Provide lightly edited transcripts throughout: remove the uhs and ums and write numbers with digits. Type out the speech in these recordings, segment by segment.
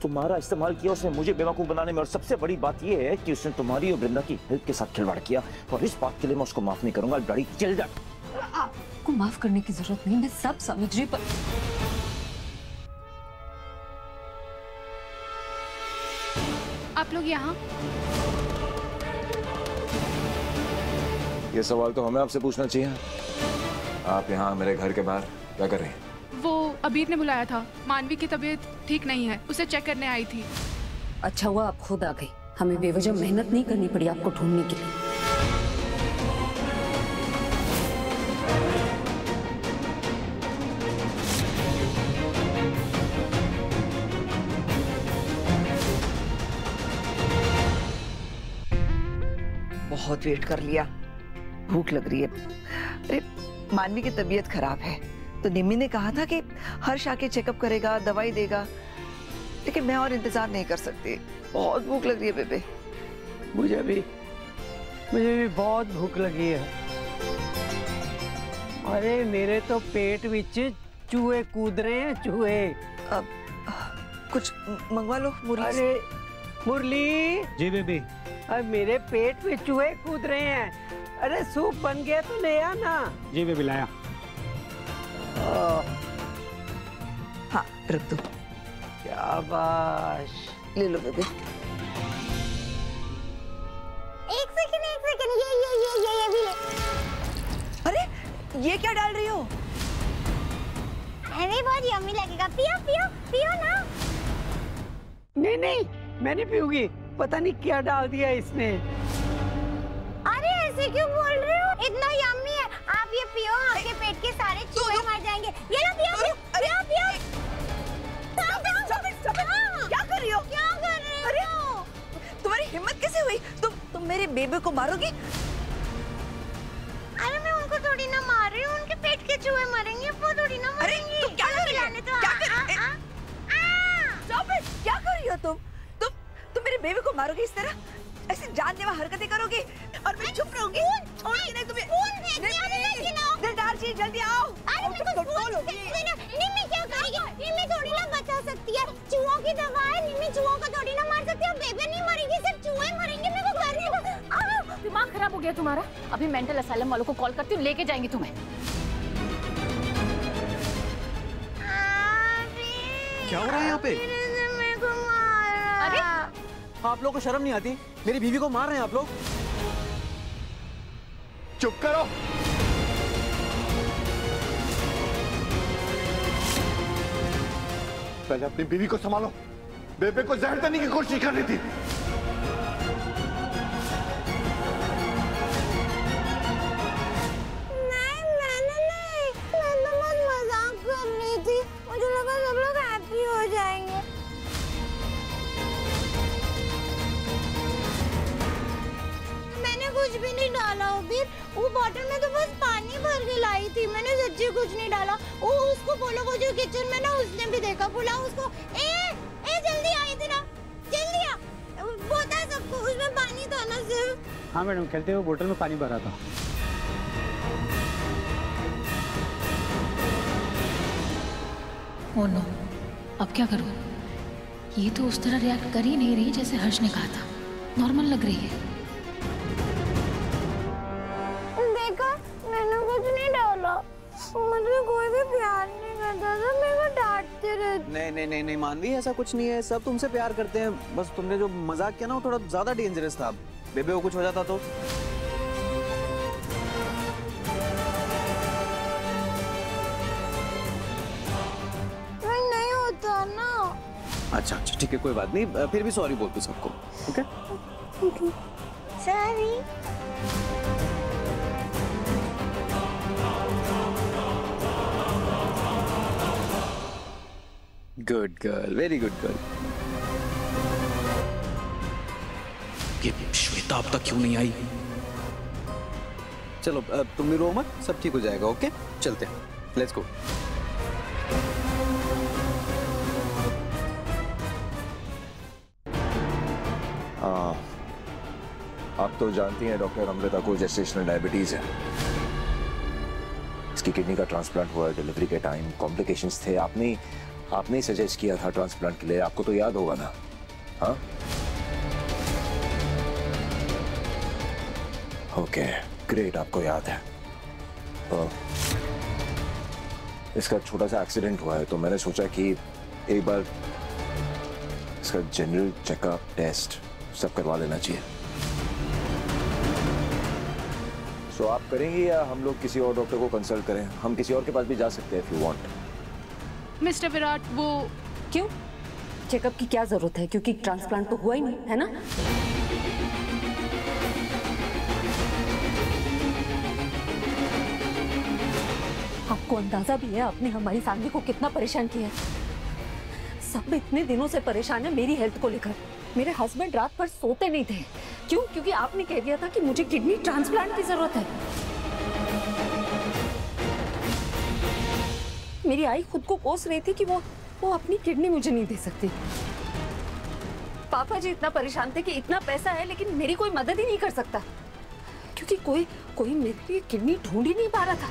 तुम्हारा इस्तेमाल किया उसने मुझे बेवकूफ बनाने में, और सबसे बड़ी बात यह है कि उसने तुम्हारी और वृंदा की हेल्थ के साथ खिलवाड़ किया, और इस बात के लिए मैं उसको माफ नहीं करूंगा। गाड़ी चल जा। आपको माफ करने की जरूरत नहीं, मैं सब समझ रही, पर आप लोग यहाँ? ये सवाल तो हमें आपसे पूछना चाहिए। आप यहाँ मेरे घर के बाहर क्या कर रहे हैं? वो अबीर ने बुलाया था, मानवी की तबीयत ठीक नहीं है, उसे चेक करने आई थी। अच्छा हुआ आप खुद आ गई, हमें बेवजह मेहनत नहीं करनी पड़ी आपको ढूंढने के लिए। बहुत वेट कर लिया, भूख लग रही है। अरे मानवी की तबीयत खराब है तो निम्मी ने कहा था कि हर्ष आके चेकअप करेगा, दवाई देगा, लेकिन मैं और इंतजार नहीं कर सकती। बहुत भूख लग रही है बेबे। मुझे भी बहुत भूख लगी है। अरे मेरे तो पेट विच चूहे कूद रहे हैं, चूहे। अब कुछ मंगवा लो मुरली। अरे मुरली जी बेबी। अरे मेरे पेट में चूहे कूद रहे हैं। अरे सूप बन गया तो ले आना। जी बेबी लाया। हाँ रख दो। शाबाश, ले लो बेबे। एक सेकंड ये भी ले। अरे ये क्या डाल रही हो? अरे बहुत यम्मी लगेगा, पियो पियो पियो ना। नहीं मैं नहीं पीऊंगी, पता नहीं क्या डाल दिया इसने। अरे ऐसे क्यों बोल रहे हो? इतना यम्मी है, आप ये पियो, आपके पेट के सारे चूहे मर जाएंगे। ये लो पियो पियो पियो पियो। क्या कर रही हो? क्या कर रहे हो? तुम्हारी हिम्मत कैसे हुई? तुम मेरे बेबे को मारोगी? अरे मैं उनको थोड़ी ना मार रही हूँ, उनके पेट के चूहे मरेंगे, वो थोड़ी ना मरेंगे। तुम क्या कर रही हो? क्या कर रही हो तुम मेरे बेबी को मारोगी इस तरह? ऐसी जानलेवा हरकतें करोगी और मैं चुप रहूंगी? छोड़ूंगी नहीं तुम्हें। दिलदार जी जल्दी आओ। अरे मैं तो निम्मी क्या करेगी? निम्मी थोड़ी ना बचा सकती है, चूहों की दवा है, निम्मी चूहों को थोड़ी ना मार सकती है। बेबी नहीं मरेगी, सिर्फ चूहे मरेंगे। मेरे को करने दो। दिमाग खराब हो गया तुम्हारा? अभी मेंटल असाइलम वालों को कॉल करती हूँ, लेके जाएंगे तुम्हें। क्या हो रहा है यहाँ पे? अरे आप लोगों को शर्म नहीं आती? मेरी बीवी को मार रहे हैं आप लोग। चुप करो। पहले अपनी बीवी को संभालो। बेबे को जहर देने की कोशिश कर रही थी। वो बॉटल में तो बस पानी भर के लाई थी, मैंने सच्ची कुछ नहीं डाला। वो उसको बोलो, वो जो किचन में ना, उसने भी देखा। बोला उसको, ए जल्दी आई थी ना, जल्दी आ। पता है सबको, उसमें पानी था ना सिर्फ। हाँ मैडम, खेलते हुए बोतल में पानी भरा था। ओह नो, अब क्या करूं? ये तो उस तरह रिएक्ट कर ही नहीं रही जैसे हर्ष ने कहा था, नॉर्मल लग रही है। मैंने कुछ नहीं डाला, मुझे कोई भी प्यार नहीं करता था, मेरे को डांटते रहते। नहीं मानवी, ऐसा कुछ नहीं है, सब तुमसे प्यार करते हैं। बस तुमने जो मजाक किया ना, वो थोड़ा ज्यादा डेंजरस था। बेबे को कुछ हो जाता तो? नहीं होता ना। अच्छा ठीक है, कोई बात नहीं, फिर भी सॉरी बोल दो सबको। Okay sorry. Good girl, very good girl. ये श्वेता अब तक क्यों नहीं आई? चलो तुम भी रो मत, सब ठीक हो जाएगा। ओके चलते हैं, लेट्स गो। आप तो जानती हैं डॉक्टर अमृता को जेस्टेशनल डायबिटीज है। इसकी किडनी का ट्रांसप्लांट हुआ, डिलीवरी के टाइम कॉम्प्लिकेशंस थे। आपने आपने ही सजेस्ट किया था ट्रांसप्लांट के लिए, आपको तो याद होगा ना? हाँ ओके ग्रेट, आपको याद है। इसका छोटा सा एक्सीडेंट हुआ है तो मैंने सोचा कि एक बार इसका जनरल चेकअप टेस्ट सब करवा लेना चाहिए। सो आप करेंगे या हम लोग किसी और डॉक्टर को कंसल्ट करें? हम किसी और के पास भी जा सकते हैं if you want. Mister Virat, वो क्यों? चेकअप की क्या जरूरत है, क्योंकि ट्रांसप्लांट तो हुआ ही नहीं है ना। आपको अंदाजा भी है आपने हमारी फैमिली को कितना परेशान किया है। सब इतने दिनों से परेशान है मेरी हेल्थ को लेकर। मेरे हस्बैंड रात भर सोते नहीं थे। क्यों? क्योंकि आपने कह दिया था कि मुझे किडनी ट्रांसप्लांट की जरूरत है। मेरी आई खुद को कोस रही थी कि वो अपनी किडनी मुझे नहीं दे सकती। पापा जी इतना परेशान थे कि इतना पैसा है लेकिन मेरी कोई मदद ही नहीं कर सकता, क्योंकि कोई मेरे लिए किडनी ढूंढ ही नहीं पा रहा था।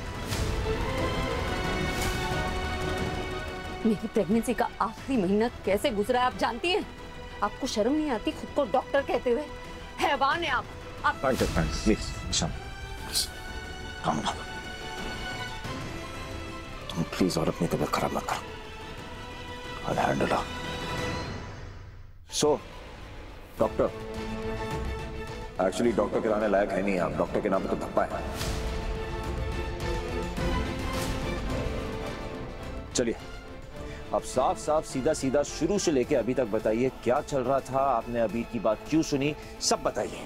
मेरी प्रेगनेंसी का आखिरी महीना कैसे गुजरा है आप जानती हैं? आपको शर्म नहीं आती खुद को डॉक्टर कहते हुए? हैवान है आप। प्लीज तुम प्लीज और अपनी तबीयत खराब मत करो। I'll handle her. So, doctor actually doctor कराने लायक है नहीं आप, डॉक्टर के नाम पे तो धप्पा है। चलिए अब साफ साफ सीधा सीधा शुरू से लेके अभी तक बताइए क्या चल रहा था, आपने अभी की बात क्यों सुनी, सब बताइए।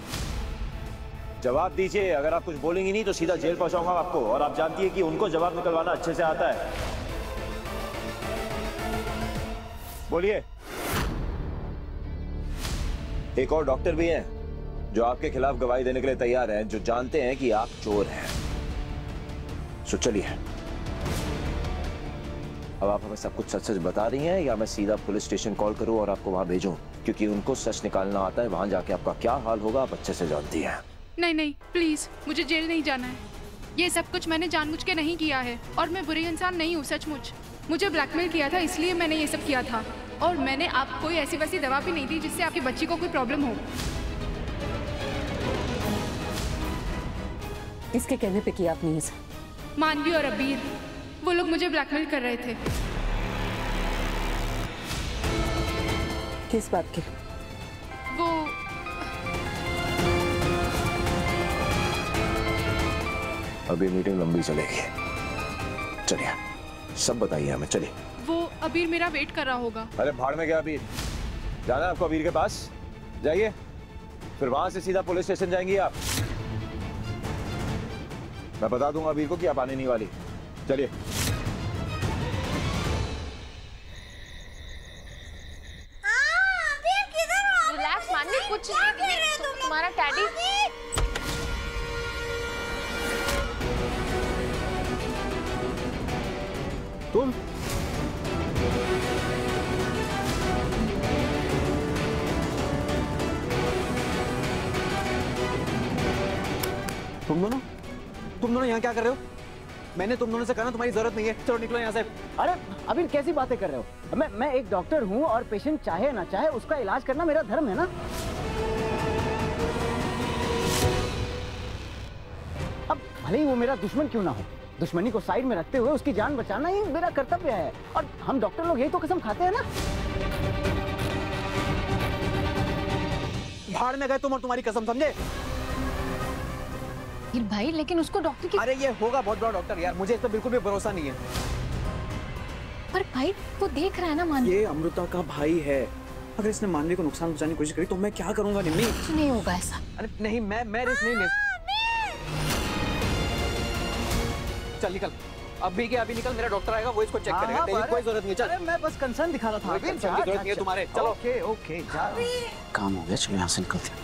जवाब दीजिए, अगर आप कुछ बोलेंगी नहीं तो सीधा जेल पहुंचाऊंगा आपको, और आप जानती है कि उनको जवाब निकलवाना अच्छे से आता है। बोलिए। एक और डॉक्टर भी हैं जो आपके खिलाफ गवाही देने के लिए तैयार हैं, जो जानते हैं कि आप चोर हैं। सो चलिए अब आप हमें सब कुछ सच सच बता रही हैं या मैं सीधा पुलिस स्टेशन कॉल करूं और आपको वहां भेजूं, क्योंकि उनको सच निकालना आता है। वहां जाके आपका क्या हाल होगा आप अच्छे से जानती हैं। नहीं नहीं प्लीज, मुझे जेल नहीं जाना है। ये सब कुछ मैंने जानबूझ के नहीं किया है और मैं बुरी इंसान नहीं हूँ सचमुच। मुझे ब्लैकमेल किया था इसलिए मैंने ये सब किया था, और मैंने आपको कोई ऐसी वैसी दवा भी नहीं दी जिससे आपकी बच्ची को कोई प्रॉब्लम हो। किसके कहने पे किया आपने ये सब? मानवी और अबीर, वो लोग मुझे ब्लैकमेल कर रहे थे। किस बात के? वो अभी मीटिंग लंबी चलेगी, चलिए सब बताइए हमें, चलिए। वो अबीर मेरा वेट कर रहा होगा। अरे भाड़ में गया अबीर, जाना है आपको अबीर के पास, जाइए, फिर वहां से सीधा पुलिस स्टेशन जाएंगी आप। मैं बता दूंगा अबीर को कि आप आने नहीं वाली, चलिए। रिलैक्स मानवी, कुछ नहीं, तुम्हारा टैडी। तुम दोनों यहाँ क्या कर रहे हो? मैंने तुम दोनों से कहा ना तुम्हारी जरूरत नहीं है, चलो निकलो यहाँ से। अरे अभी कैसी बातें कर रहे हो? मैं एक डॉक्टर हूँ और पेशेंट चाहे ना चाहे उसका इलाज करना मेरा धर्म है ना। अब भले ही वो मेरा दुश्मन क्यों ना हो, दुश्मनी को साइड में रखते हुए उसकी जान बचाना ही मेरा कर्तव्य है, और हम डॉक्टर लोग यही तो कसम खाते हैं ना। भाड़ में गए तुम और तुम्हारी कसम, समझे? भाई लेकिन उसको डॉक्टर की... अरे ये होगा बहुत बड़ा डॉक्टर यार, मुझे इस पर बिल्कुल भी भरोसा नहीं है। पर भाई वो देख रहा है ना मानवी। ये अमृता का भाई है, अगर इसने मानवी को नुकसान पहुंचाने की कोशिश करी तो मैं क्या करूंगा निम्मी? कुछ नहीं होगा ऐसा। अरे नहीं, मैं रिस्क नहीं ले। चल निकल, अभी के अभी निकल, मेरा डॉक्टर आएगा वो इसको चेक करेगा, तेरी कोई जरूरत नहीं। चल, अरे मैं बस कंसर्न दिखा रहा था। कंसर्न की जरूरत नहीं है तुम्हारे, चलो। ओके ओके जा। काम हो गया, चलो यहाँ से निकलते हैं।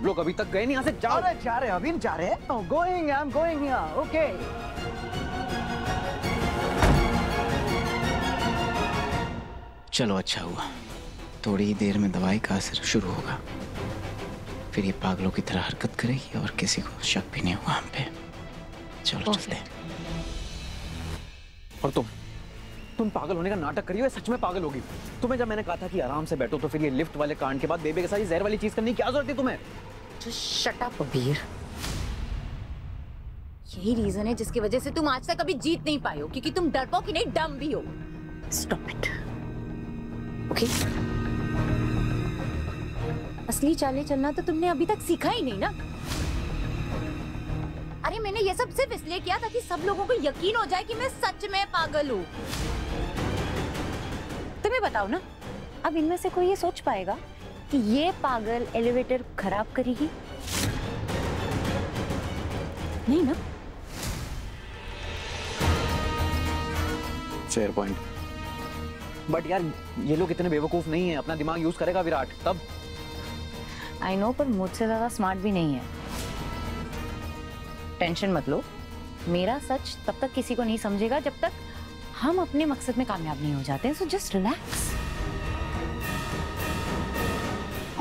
लोग अभी तक गए नहीं यहाँ से, जाओ। अरे जा रहे अभी जा रहे हैं। Going, I am going here, okay. चलो अच्छा हुआ, थोड़ी ही देर में दवाई का असर शुरू होगा, फिर ये पागलों की तरह हरकत करेगी और किसी को शक भी नहीं हुआ हम पे। चलो चलते हैं। और तुम पागल होने का नाटक करी हो, सच में पागल होगी। तुम्हें जब मैंने कहा था कि आराम से बैठो, तो फिर ये लिफ्ट वाले कांड के बाद बेबे के साथ ये जहर वाली चीज करने की क्या जरूरत थी तुम्हें? शट अप अबीर। यही रीजन है जिसकी वजह से तुम आज तक कभी जीत नहीं पाए हो, क्योंकि तुम डरपोक ही नहीं, डम भी हो। Stop it, okay? असली चालें चलना तो तुमने अभी तक सीखा ही नहीं ना। अरे मैंने ये सब सिर्फ इसलिए किया ताकि सब लोगों को यकीन हो जाए कि मैं सच में पागल हूँ। तुम्हें बताओ ना, अब इनमें से कोई ये सोच पाएगा कि ये पागल एलिवेटर खराब करेगी? नहीं ना? Fair point. बट यार ये लोग इतने बेवकूफ नहीं है, अपना दिमाग यूज करेगा विराट तब। आई नो, पर मुझसे ज्यादा स्मार्ट भी नहीं है। टेंशन मत लो, मेरा सच तब तक किसी को नहीं समझेगा जब तक हम अपने मकसद में कामयाब नहीं हो जाते हैं। So just relax.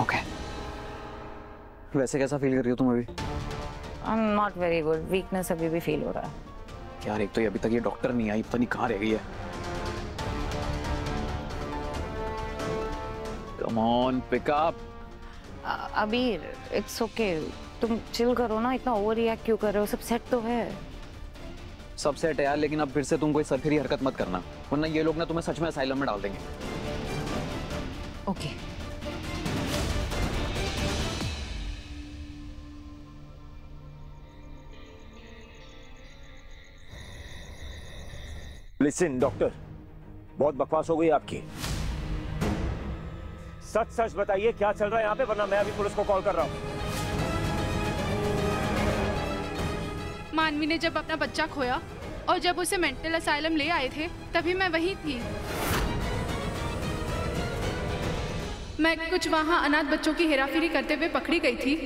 ओके। वैसे कैसा फील कर रही हो तुम अभी? I am not very good, weakness अभी भी फील हो रहा है। यार एक तो ये अभी तक ये डॉक्टर नहीं आई, पता नहीं कहाँ रह गई है। Come on pick up. Abir it's okay, तुम चिल करो ना, इतना ओवर रिएक्ट क्यों कर रहे हो? सब सेट तो है। सब सेट है यार, लेकिन अब फिर से तुम कोई सरफिरी हरकत मत करना, वरना ये लोग ना तुम्हें सच में असाइलम में डाल देंगे। ओके। लिसन डॉक्टर, बहुत बकवास हो गई आपकी। सच सच बताइए क्या चल रहा है यहाँ पे, वरना मैं अभी पुलिस को कॉल कर रहा हूँ। मानवी ने जब अपना बच्चा खोया और जब उसे मेंटल असाइलम ले आए थे, तभी मैं वहीं थी। मैं कुछ वहां अनाथ बच्चों की हेराफेरी करते हुए पकड़ी गई थी।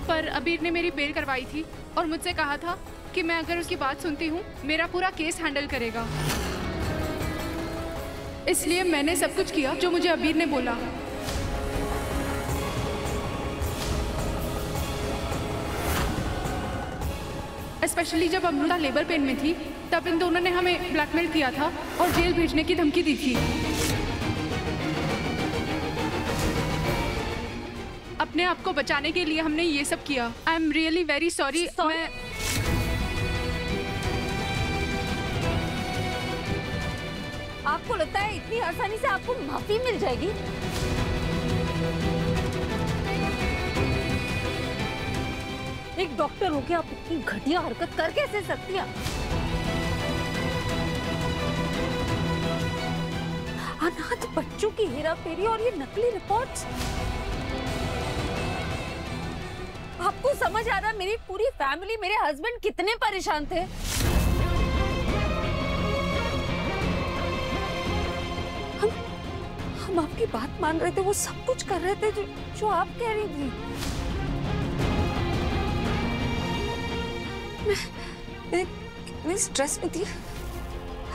पर अबीर ने मेरी बेल करवाई थी और मुझसे कहा था कि मैं अगर उसकी बात सुनती हूँ, मेरा पूरा केस हैंडल करेगा। इसलिए मैंने सब कुछ किया जो मुझे अबीर ने बोला। स्पेशली जब अमृता लेबर पेन में थी, तब इन दोनों ने हमें ब्लैकमेल किया था और जेल भेजने की धमकी दी थी। अपने आप को बचाने के लिए हमने ये सब किया। I am really very sorry. मैं आपको लगता है इतनी आसानी से आपको माफी मिल जाएगी? एक डॉक्टर होके आप इतनी घटिया हरकत कर कैसे सकती हैं? अनाथ बच्चों की हेराफेरी और ये नकली रिपोर्ट्स। आपको समझ आ रहा मेरी पूरी फैमिली, मेरे हस्बैंड कितने परेशान थे? हम आपकी बात मान रहे थे, वो सब कुछ कर रहे थे जो आप कह रही थी। मैं कितनी स्ट्रेस में थी।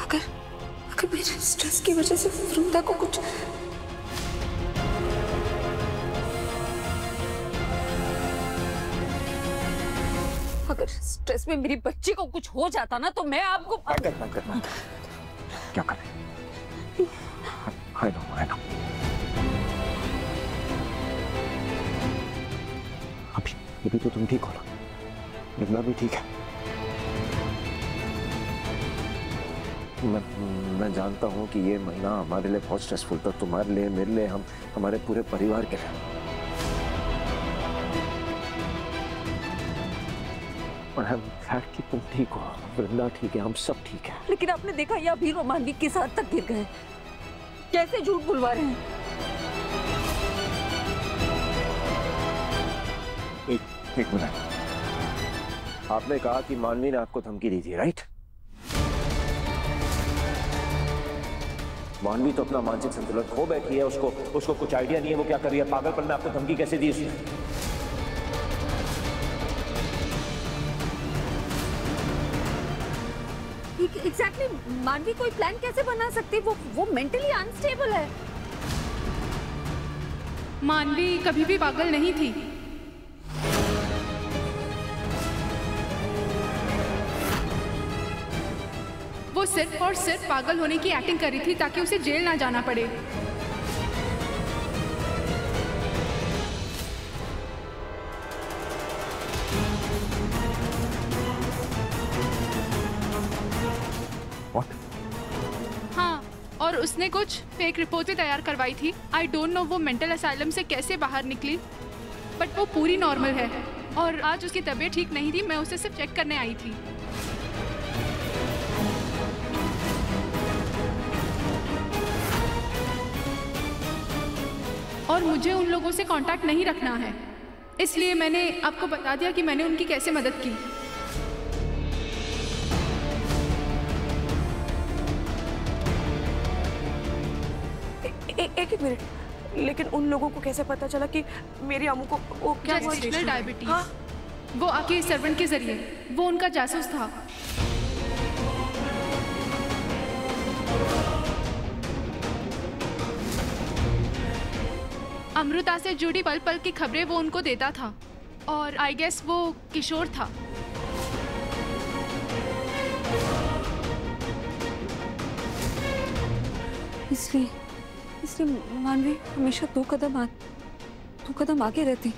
अगर मेरे स्ट्रेस की वजह से वृंदा को कुछ अगर स्ट्रेस में मेरी बच्ची को कुछ हो जाता ना, तो मैं आपको क्या करें? I know. अभी तो तुम ठीक हो ना, वृंदा भी ठीक है। मैं जानता हूँ कि ये महीना हमारे लिए बहुत स्ट्रेसफुल था, तुम्हारे लिए, मेरे लिए, हमारे पूरे परिवार के लिए। और हम glad कि तुम ठीक हो, वृंदा ठीक है, हम सब ठीक है। लेकिन आपने देखा ये अभी रोमानवी किस हद तक गिर गए, कैसे झूठ बुलवा रहे हैं। एक मिनट, आपने कहा कि मानवी ने आपको धमकी दी थी, राइट? मानवी तो अपना मानसिक संतुलन खो बैठी है, उसको कुछ आइडिया नहीं है वो क्या कर रही है। पागलपन में आपको धमकी कैसे दी उसने? एग्जैक्टली, मानवी कोई प्लान कैसे बना सकती? वो मेंटली अनस्टेबल है। मानवी कभी भी पागल नहीं थी। सिर्फ और सिर्फ पागल होने की एक्टिंग कर रही थी ताकि उसे जेल ना जाना पड़े। हाँ, और उसने कुछ फेक रिपोर्ट भी तैयार करवाई थी। आई डोंट नो वो मेंटल असाइलम से कैसे बाहर निकली, बट वो पूरी नॉर्मल है। और आज उसकी तबीयत ठीक नहीं थी, मैं उसे सिर्फ चेक करने आई थी। और मुझे उन लोगों से कांटेक्ट नहीं रखना है, इसलिए मैंने आपको बता दिया कि मैंने उनकी कैसे मदद की। एक मिनट, लेकिन उन लोगों को कैसे पता चला कि मेरी अम्मू को वो क्या हुआ? जेस्टिशनल डायबिटीज। हाँ? वो आपके सर्वेंट के जरिए, वो उनका जासूस था। अमृता से जुड़ी पल पल की खबरें वो उनको देता था, और आई गेस वो किशोर था। इसलिए मानवी हमेशा दो कदम आगे रहती।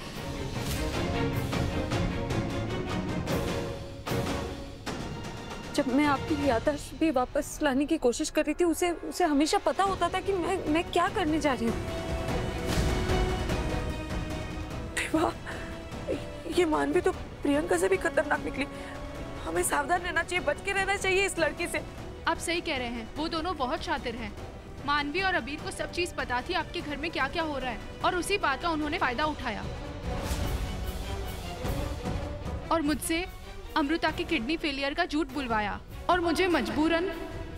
जब मैं आपकी याददाश्त भी वापस लाने की कोशिश कर रही थी, उसे हमेशा पता होता था कि मैं क्या करने जा रही हूँ। ये मानवी तो प्रियंका से भी खतरनाक निकली। हमें सावधान रहना चाहिए, बच के रहना चाहिए इस लड़की से। आप सही कह रहे हैं, वो दोनों बहुत शातिर हैं। मानवी और अबीर को सब चीज पता थी आपके घर में क्या क्या हो रहा है, और उसी बात का उन्होंने फायदा उठाया और मुझसे अमृता की किडनी फेलियर का झूठ बुलवाया, और मुझे मजबूरन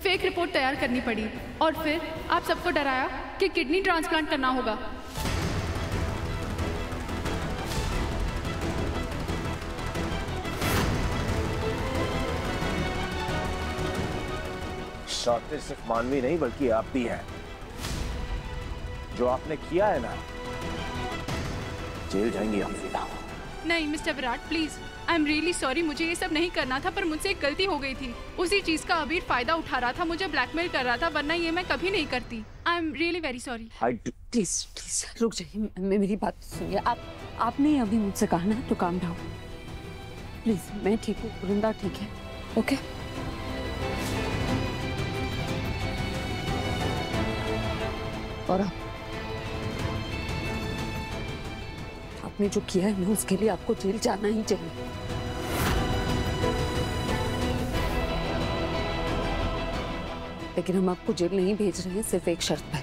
फेक रिपोर्ट तैयार करनी पड़ी, और फिर आप सबको डराया कि किडनी ट्रांसप्लांट करना होगा। शातिर सिर्फ मानवी नहीं बल्कि आप भी हैं। जो आपने किया है ना, जेल जाएंगी आप। नहीं mister Virat, please, I am really sorry. मुझे ये सब नहीं करना था, पर मुझसे एक गलती हो गई थी। उसी चीज का अबीर फायदा उठा रहा था, मुझे ब्लैकमेल कर रहा था, वरना ये मैं कभी नहीं करती। I am really very sorry. Please रुक जाइए, मेरी बात सुनिए। आपने अभी मुझसे कहा ना तो काम डाउन प्लीज। मैं ठीक हूँ, वृंदा ठीक है, ओके? और आपने जो किया है ना, उसके लिए आपको जेल जाना ही चाहिए। लेकिन हम आपको जेल नहीं भेज रहे हैं, सिर्फ एक शर्त पर।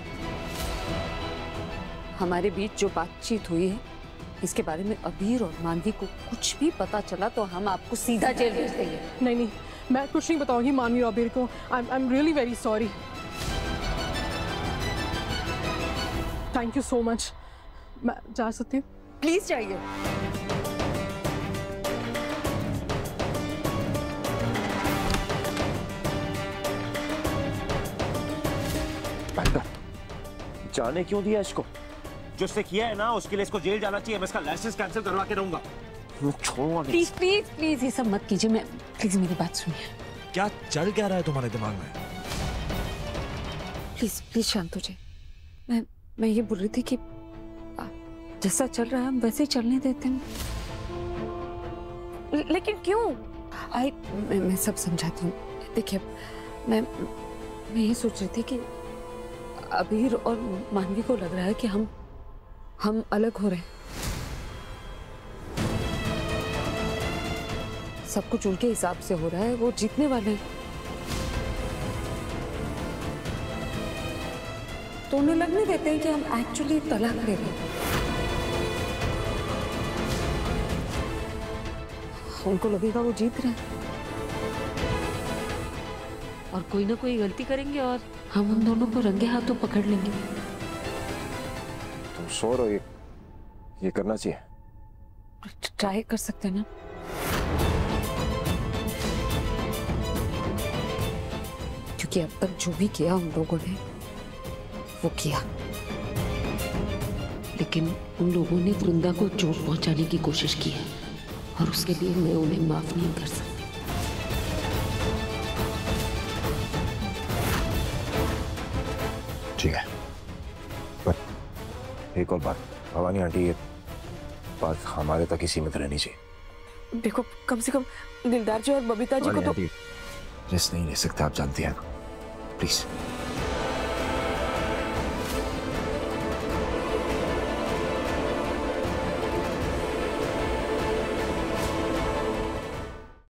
हमारे बीच जो बातचीत हुई है, इसके बारे में अबीर और मानवी को कुछ भी पता चला तो हम आपको सीधा जेल भेज देंगे। नहीं, मैं कुछ नहीं बताऊंगी मानवी और अबीर को। I am really very sorry. Thank you so much. मैं जा सकती हूँ? प्लीज जाइए। जाने क्यों दिया इसको? जो उसने किया है ना, उसके लिए इसको जेल जाना चाहिए। मैं इसका लाइसेंस कैंसिल करवा के रहूंगा। प्लीज ये सब मत कीजिए। मैं प्लीज मेरी बात सुनिए। क्या चल क्या रहा है तुम्हारे दिमाग में? प्लीज शांत हो जाइए। मैं ये बोल रही थी कि जैसा चल रहा है हम वैसे ही चलने देते हैं। लेकिन क्यों? मैं सब समझाती हूँ। देखिए, मैं ये सोच रही थी कि अबीर और मानवी को लग रहा है कि हम अलग हो रहे हैं। सब कुछ उनके हिसाब से हो रहा है, वो जीतने वाले हैं। तो उन्हें लगने देते हैं कि हम एक्चुअली तलाक ले रहे हैं। उनको लगेगा वो जीत रहे हैं, और कोई ना कोई गलती करेंगे और हम उन दोनों को रंगे हाथों पकड़ लेंगे। तुम सो रहे हो, ये करना चाहिए। ट्राई कर सकते हैं ना? क्योंकि अब तक जो भी किया उन लोगों ने वो किया, लेकिन उन लोगों ने वृंदा को चोट पहुंचाने की कोशिश की है, और उसके लिए मैं उन्हें माफ नहीं कर सकती। ठीक है, पर एक और बात, भवानी आंटी, ये बात हमारे तक ही सीमित रहनी चाहिए। देखो कम से कम दिलदार जी और बबीता जी को तो रिस्क नहीं ले सकते, आप जानती हैं, प्लीज।